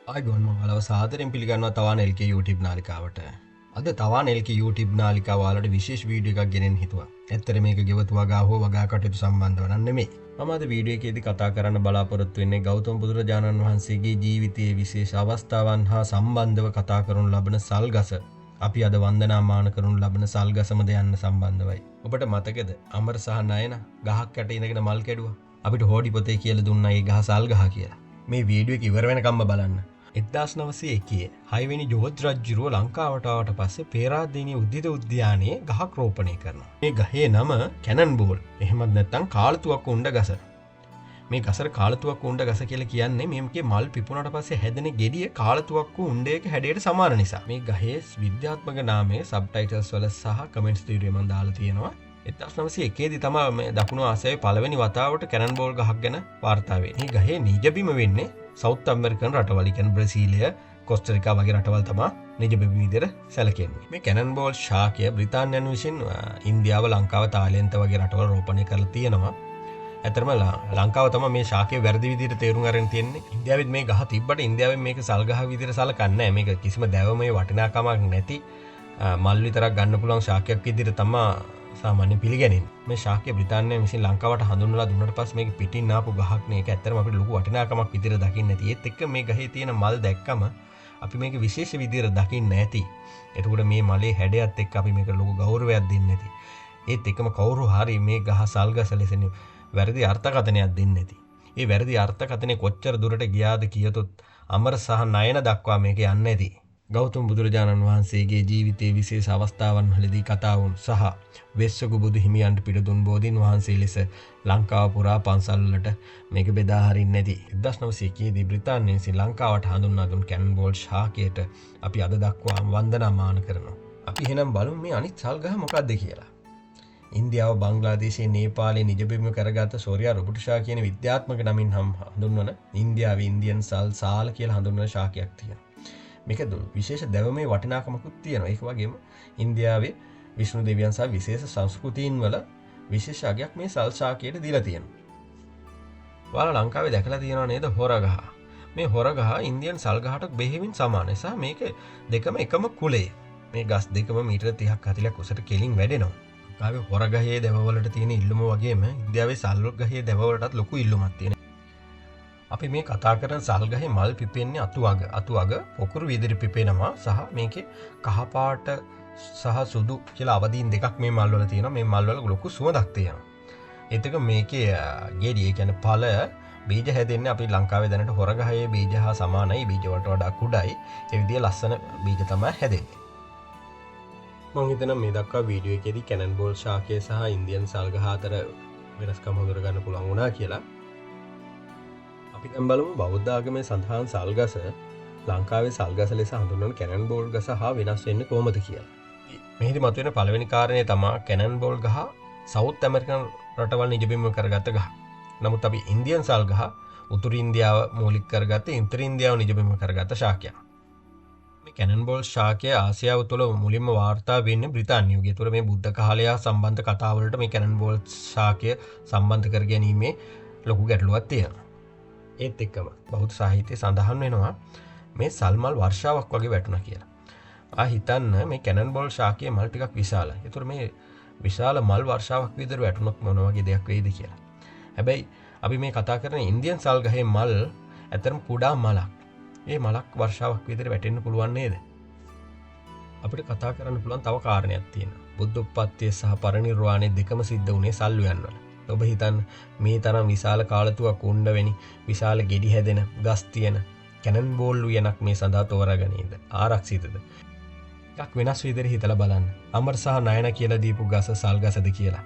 ආයිබෝන් මම ඔයාලව සාදරයෙන් පිළිගන්නවා තවාන LK YouTube නාලිකාවට. අද තවාන LK YouTube නාලිකාව ඔයාලට විශේෂ වීඩියෝ එකක් ගෙනෙන්න හිතුවා. ඇත්තට මේක ගෙවතු වගා හෝ වගා කටයුතු සම්බන්ධව නෙමෙයි. මම අද වීඩියෝ එකේදී කතා කරන්න බලාපොරොත්තු වෙන්නේ ගෞතම බුදුරජාණන් වහන්සේගේ ජීවිතයේ විශේෂ අවස්ථාවන් හා සම්බන්ධව කතා කරනු ලබන සල්ගස. අපි අද වන්දනාමාන කරනු ලබන සල්ගසමද යන්න සම්බන්ධවයි. ඔබට මතකද අමර සහ නයන ගහක් යට ඉඳගෙන මල් කැඩුවා. අපිට හෝඩි පොතේ කියලා දුන්නා ඒ ගහ සල් ගහ කියලා. මේ වීඩියෝ එක ඉවර වෙනකම්ම බලන්න. 1901 6වෙනි ජෝර්ජ් රජුරුව ලංකාවට ආවට පස්සේ පේරාදෙණිය උද්දිත උද්‍යානයේ ගහක් රෝපණය කරනවා. මේ ගහේ නම කැනන් බෝල්. එහෙමත් නැත්නම් කාලතුවක්කු උණ්ඩ ගස. මේ ගසට කාලතුවක්කු උණ්ඩ ගස කියලා කියන්නේ මේකේ මල් පිපුණාට පස්සේ හැදෙන ගෙඩිය කාලතුවක්කු උණ්ඩයක හැඩයට සමාන නිසා. මේ ගහේ විද්‍යාත්මක නාමය සබ්ටයිටල්ස් වල සහ කමෙන්ට්ස් තීරුවේ මම දාලා තියෙනවා. 1901 දී තමයි මේ දකුණු ආසියාවේ පළවෙනි වතාවට කැනන් බෝල් ගහක් ගැන වාර්තා වෙන්නේ. මේ ගහේ නිජබිම වෙන්නේ සවුත් ඇමරිකන් රටවල් කියන්නේ බ්‍රසීලිය, කොස්ටරිකා වගේ රටවල් තමයි නිජබිම විදිහට සැලකෙන්නේ. මේ කැනන් බෝල් ශාකය බ්‍රිතාන්‍යයන් විසින් ඉන්දියාව, ලංකාව, තායිලන්ත වගේ රටවල් රෝපණය කරලා තියෙනවා. ඇත්තටම ලංකාව තමයි මේ ශාකය වැරදි විදිහට තේරුම් අරගෙන තියෙන්නේ. ඉන්දියාවෙත් මේ ගහ තිබ්බට ඉන්දියාවෙන් මේක සල් ගහ විදිහට සලකන්නේ නැහැ. මේක කිසිම දැවමේ වටිනාකමක් නැති මල් විතරක් ගන්න පුළුවන් ශාකයක් විදිහට තමයි සාමාන්‍ය පිළිගැනෙන්නේ. මේ ශාකය බ්‍රිතාන්‍යයෙන් විසින් ලංකාවට හඳුන්වලා දුන්නාට පස්සේ මේක පිටින් ආපු ගහක් නේ. ඒක ඇත්තටම අපිට ලොකු වටිනාකමක් විදිහට දකින්න නැති. ඒත් එක්ක මේ ගහේ තියෙන මල් දැක්කම අපි මේක විශේෂ විදිහට දකින්න නැති. එතකොට මේ මලේ හැඩයත් එක්ක අපි මේක ලොකු ගෞරවයක් දෙන්නේ නැති. ඒත් එක්කම කවුරු හරි මේ ගහ සල්ගස ලෙසනේ වැරදි අර්ථකථනයක් දෙන්නේ නැති. ඒ වැරදි අර්ථකථනය කොච්චර දුරට ගියාද කියතොත් අමර සහ නයන දක්වා මේක යන්නේ නැති. ගෞතම බුදුරජාණන් වහන්සේගේ ජීවිතයේ විශේෂ අවස්ථාවන් වලදී කතා වුණු සහ වෙස්සක බුදු හිමියන්ට පිට දුන් බෝධීන් වහන්සේ ලෙස ලංකාව පුරා පන්සල් වලට මේක බෙදා හරින්නේ නැති. 1901 දී බ්‍රිතාන්‍යයෙන් ශ්‍රී ලංකාවට හඳුන්වා දුන් කැනන් බෝල් ශාකයට අපි අද දක්වා වන්දනාමාන කරනවා. අපි එහෙනම් බලමු මේ අනිත් සල් ගහ මොකක්ද කියලා. ඉන්දියාව, බංග්ලාදේශයේ, නේපාලයේ නිජබිම කරගත් සෝරියා රොබුටුෂා කියන විද්‍යාත්මක නමින් හඳුන්වන ඉන්දියාවේ ඉන්දියන් සාල කියලා හඳුන්වන ශාකයක් තියෙනවා. මේක විශේෂ දැවමේ වටිනාකමකුත් තියෙනවා. ඒක වගේම ඉන්දියාවේ විෂ්ණු දෙවියන් සහ විශේෂ සංස්කෘතීන් වල විශේෂ අගයක් මේ සල් ශාකයට දීලා තියෙනවා. ඔයාලා ලංකාවේ දැකලා තියෙනව නේද හොරගහ? මේ හොරගහ ඉන්දියන් සල් ගහට බෙහෙවින් සමාන නිසා මේක දෙකම එකම කුලය. මේ ගස් දෙකම මීටර 30ක් 40ක් උසට කෙලින් වැඩෙනවා. ලංකාවේ හොරගහේ දැවවලට තියෙන ඉල්ලුම වගේම ඉන්දියාවේ සල් ගහේ දැවවලටත් ලොකු ඉල්ලුමක් තියෙනවා. අපි මේ කතා කරන සල් ගහේ මල් පිපෙන්නේ අතු අග පොකුරු විදිහට පිපෙනවා සහ මේකේ කහපාට සහ සුදු කියලා අවදීන් දෙකක් මේ මල් වල තියෙනවා. මේ මල් වල ලොකු සුවඳක් තියෙනවා. ඒතක මේකේ ගෙඩිය කියන්නේ ඵල බීජ හැදෙන්නේ අපි ලංකාවේ දැනට හොරගහේ බීජ හා සමානයි. බීජ වලට වඩා කුඩායි. ඒ විදිහ ලස්සන බීජ තමයි හැදෙන්නේ. මම හිතනවා මේ දක්වා වීඩියෝ එකේදී කැනන් බෝල් ශාකය සහ ඉන්දියන් සල් ගහ අතර වෙනස්කම් හඳුනා ගන්න පුළුවන් වුණා කියලා. අපි දැන් බලමු බෞද්ධ ආගමේ සඳහන් සල්ගස ලංකාවේ සල්ගස ලෙස හඳුන්වන කැනන් බෝල් ගස හා වෙනස් වෙන්නේ කොහොමද කියලා. මෙහිදී මතුවෙන පළවෙනි කාරණේ තමයි කැනන් බෝල් ගහ සවුත් ඇමරිකන් රටවල් නිජබිම කරගත්ත ගහ. නමුත් අපි ඉන්දියන් සල් ගහ උතුරු ඉන්දියාව මූලික කරගත්ත ඉන්තර ඉන්දියාව නිජබිම කරගත්ත ශාකයක්. මේ කැනන් බෝල් ශාකය ආසියාව තුළ මුලින්ම වාර්තා වෙන්නේ බ්‍රිතාන්‍ය යුගය තුළ. මේ බුද්ධ කාලය සම්බන්ධ කතාවලට මේ කැනන් බෝල් ශාකය සම්බන්ධ කර ගැනීමේ ලොකු ගැටලුවක් තියෙනවා. ඒත් එක්කම බෞද්ධ සාහිත්‍යයේ සඳහන් වෙනවා මේ සල්මල් වර්ෂාවක් වගේ වැටුණා කියලා. හිතන්න මේ කැනන් බෝල් ශාකයේ මල් ටිකක් විශාලයි. ඒතර මේ විශාල මල් වර්ෂාවක් විතර වැටුණොත් මොන වගේ දෙයක් වෙයිද කියලා. හැබැයි අපි මේ කතා කරන ඉන්දියන් සල් ගහේ මල් ඇතරම කුඩා මලක්. ඒ මලක් වර්ෂාවක් විතර වැටෙන්න පුළුවන් නේද? අපිට කතා කරන්න පුළුවන් තව කාරණයක් තියෙනවා. බුද්ධ උත්පත්තිය සහ පරිනිර්වාණය දෙකම සිද්ධ වුණේ සල් උයන් වල. ඔබ හිතන්න මේ තරම් විශාල කාලතුවක් උණ්ඩ වෙනි විශාල ගෙඩි හැදෙන ගස් තියෙන කැනන් බෝල් උයනක් මේ සඳහා තෝරාගනීද? ආරක්ෂිතද? එකක් වෙනස් විදිහට හිතලා බලන්න. අමර සහ නයන කියලා දීපු ගස සල් ගසද කියලා.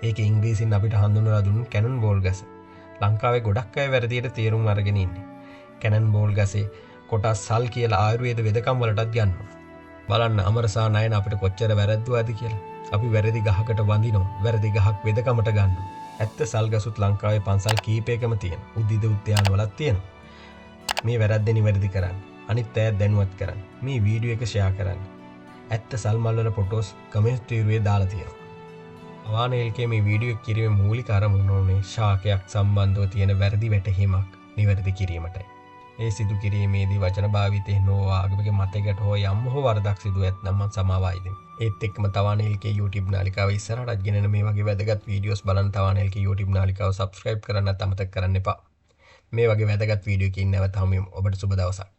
ඒක ඉංග්‍රීසියෙන් අපිට හඳුන්වලා දුන්නු කැනන් බෝල් ගස. ලංකාවේ ගොඩක් අය වැරදියට තේරුම් අරගෙන ඉන්නේ. කැනන් බෝල් ගසේ කොටස් සල් කියලා ආයුර්වේද වෙදකම් වලටත් ගන්නවා. බලන්න අමර සහ නයන අපිට කොච්චර වැරද්දුවාද කියලා. අපි වැරදි ගහකට වඳිනවා. වැරදි ගහක් වෙදකමට ගන්නවා. ඇත්ත සල් ගසුත් ලංකාවේ පන්සල් කීපයකම තියෙන. උද්දිත උද්‍යාන වලත් තියෙනවා. මේ වැරද්ද නිවැරදි කරන්න. අනිත් අය දැනුවත් කරන්න. මේ වීඩියෝ එක ෂෙයා කරන්න. ඇත්ත සල් මල් වල ෆොටෝස් කමෙන්ට් තීරුවේ දාලා තියෙනවා. අවාන LK මේ වීඩියෝ එක කිරීමේ මූලික අරමුණ උනේ ශාකයක් සම්බන්ධව තියෙන වැරදි වැටහීමක් නිවැරදි කිරීමටයි. ඒ සිදු කිරීමේදී වචන භාවිතයෙන් හෝ ආගමික මතයකට හෝ යම් හෝ වරදක් සිදුව ඇත්නම් මම සමාව ඉල්ලමි. ඒත් එක්කම තවාන LK YouTube නාලිකාව ඉස්සරහට ගෙනෙන මේ වගේ වැදගත් වීඩියෝස් බලන්න තවාන LK YouTube නාලිකාව subscribe කරන්නත් අමතක කරන්න එපා. මේ වගේ වැදගත් වීඩියෝකින් නැවත හමුවෙමු. ඔබට සුබ දවසක්.